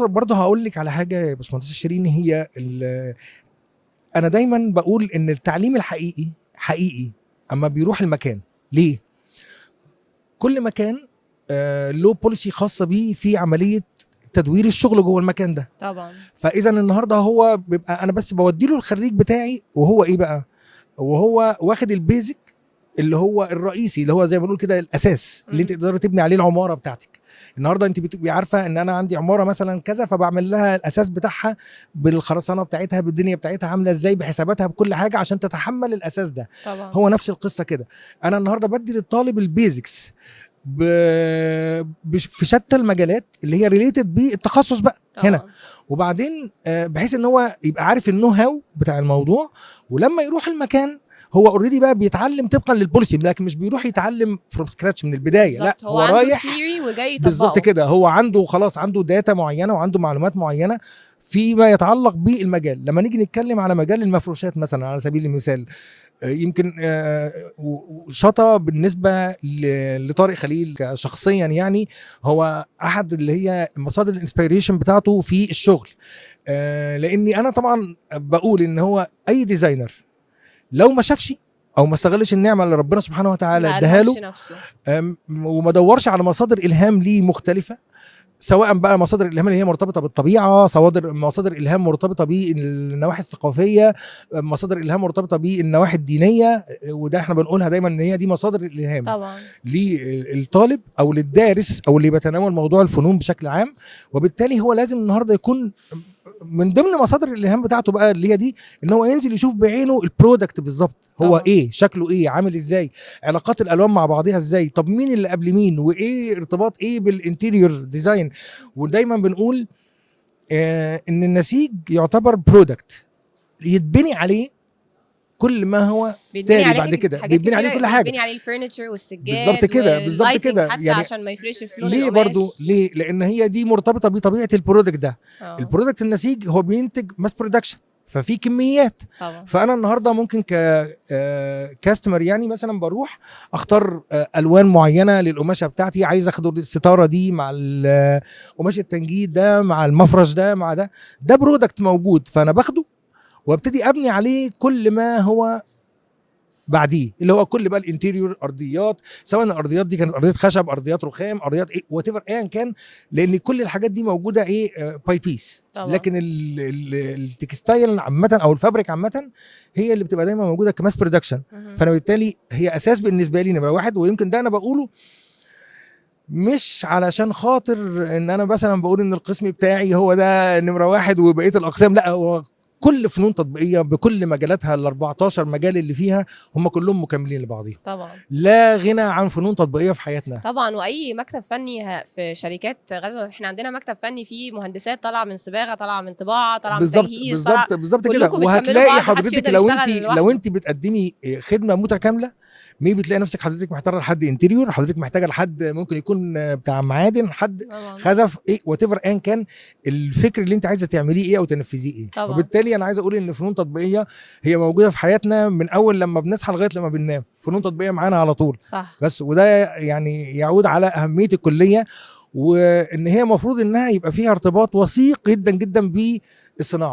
برضه هقول لك على حاجه يا باشمهندس شيرين، هي انا دايما بقول ان التعليم الحقيقي حقيقي اما بيروح المكان. ليه؟ كل مكان له بوليسي خاصه بيه في عمليه تدوير الشغل جوه المكان ده. طبعا. فاذا النهارده هو بيبقى انا بس بودي له الخريج بتاعي، وهو ايه بقى، وهو واخد البيزك اللي هو الرئيسي، اللي هو زي ما بنقول كده الاساس اللي انت تقدري تبني عليه العماره بتاعتك. النهارده انت بتبقي عارفه ان انا عندي عماره مثلا كذا، فبعمل لها الاساس بتاعها بالخرسانه بتاعتها بالدنيا بتاعتها عامله ازاي بحساباتها بكل حاجه عشان تتحمل الاساس ده. طبعا. هو نفس القصه كده. انا النهارده بدي للطالب البيزكس في شتى المجالات اللي هي ريليتد بالتخصص بقى طبعا. هنا، وبعدين بحيث ان هو يبقى عارف النو هاو بتاع الموضوع، ولما يروح المكان هو اوريدي بقى بيتعلم طبقا للبوليسي، لكن مش بيروح يتعلم فروم سكراتش من البدايه. لا، هو رايح ثيوري وجاي يطبقه. بالظبط كده. هو عنده خلاص عنده داتا معينه وعنده معلومات معينه فيما يتعلق بالمجال. لما نيجي نتكلم على مجال المفروشات مثلا على سبيل المثال، يمكن شطه بالنسبه لطارق خليل شخصيا، يعني هو احد اللي هي مصادر الانسبيريشن بتاعته في الشغل. لاني انا طبعا بقول ان هو اي ديزاينر لو ما شافش او ما استغلش النعمه اللي ربنا سبحانه وتعالى اداها له وما دورش على مصادر الهام ليه مختلفه، سواء بقى مصادر الالهام اللي هي مرتبطه بالطبيعه، مصادر الهام مرتبطه بالنواحي الثقافيه، مصادر الهام مرتبطه بالنواحي الدينيه، وده احنا بنقولها دايما ان هي دي مصادر الالهام طبعا للطالب او للدارس او اللي بيتناول موضوع الفنون بشكل عام. وبالتالي هو لازم النهارده يكون من ضمن مصادر الالهام بتاعته بقى اللي هي دي، ان هو ينزل يشوف بعينه البرودكت بالظبط هو طبعا. ايه، شكله ايه، عامل ازاي، علاقات الالوان مع بعضها ازاي، طب مين اللي قبل مين، وايه ارتباط ايه بالانتيريور ديزاين. ودايما بنقول ان النسيج يعتبر برودكت يتبني عليه كل ما هو تالي بعد كده، بيتبني عليه كل حاجه، بيتبني عليه الفرنتشر والسجاد بالظبط كده بالظبط كده. حتى يعني عشان ما يفرش في لون ليه القماش. برضو ليه؟ لان هي دي مرتبطه بطبيعه البرودكت ده. البرودكت النسيج هو بينتج ماس برودكشن، ففي كميات طبعا. فانا النهارده ممكن كاستمر يعني مثلا بروح اختار الوان معينه للقماشه بتاعتي، عايز اخد الستاره دي مع قماش التنجيد ده مع المفرش ده مع ده برودكت موجود، فانا باخده وابتدي ابني عليه كل ما هو بعديه، اللي هو كل بقى الانتيريور، ارضيات، سواء الارضيات دي كانت ارضيات خشب، ارضيات رخام، ارضيات ايه وات ايفر ايا كان، لان كل الحاجات دي موجوده ايه باي بيس. لكن التكستايل عامه او الفابريك عامه هي اللي بتبقى دايما موجوده كماس برودكشن. فانا بالتالي هي اساس بالنسبه لي نمره واحد. ويمكن ده انا بقوله مش علشان خاطر ان انا مثلا بقول ان القسم بتاعي هو ده نمره واحد وبقيه الاقسام، لا، هو كل فنون تطبيقيه بكل مجالاتها ال 14 مجال اللي فيها هم كلهم مكملين لبعضهم. طبعا لا غنى عن فنون تطبيقيه في حياتنا. طبعا. واي مكتب فني في شركات غزل، احنا عندنا مكتب فني فيه مهندسات طالعه من صباغه، طالعه من طباعه، طالعه من تجهيز، بالظبط كده. وهتلاقي حضرتك لو انت بتقدمي خدمه متكامله، بتلاقي نفسك حضرتك محتاجه لحد انتريور، حضرتك محتاجه لحد ممكن يكون بتاع معادن، حد خزف، ايه وات ايفر ان كان الفكر اللي انت عايزه تعمليه ايه او تنفذيه ايه. طبعا. وبالتالي انا عايز اقول ان فنون تطبيقيه هي موجوده في حياتنا من اول لما بنصحى لغايه لما بننام، فنون تطبيقيه معانا على طول. صح. بس وده يعني يعود على اهميه الكليه، وان هي المفروض انها يبقى فيها ارتباط وثيق جدا جدا بالصناعه.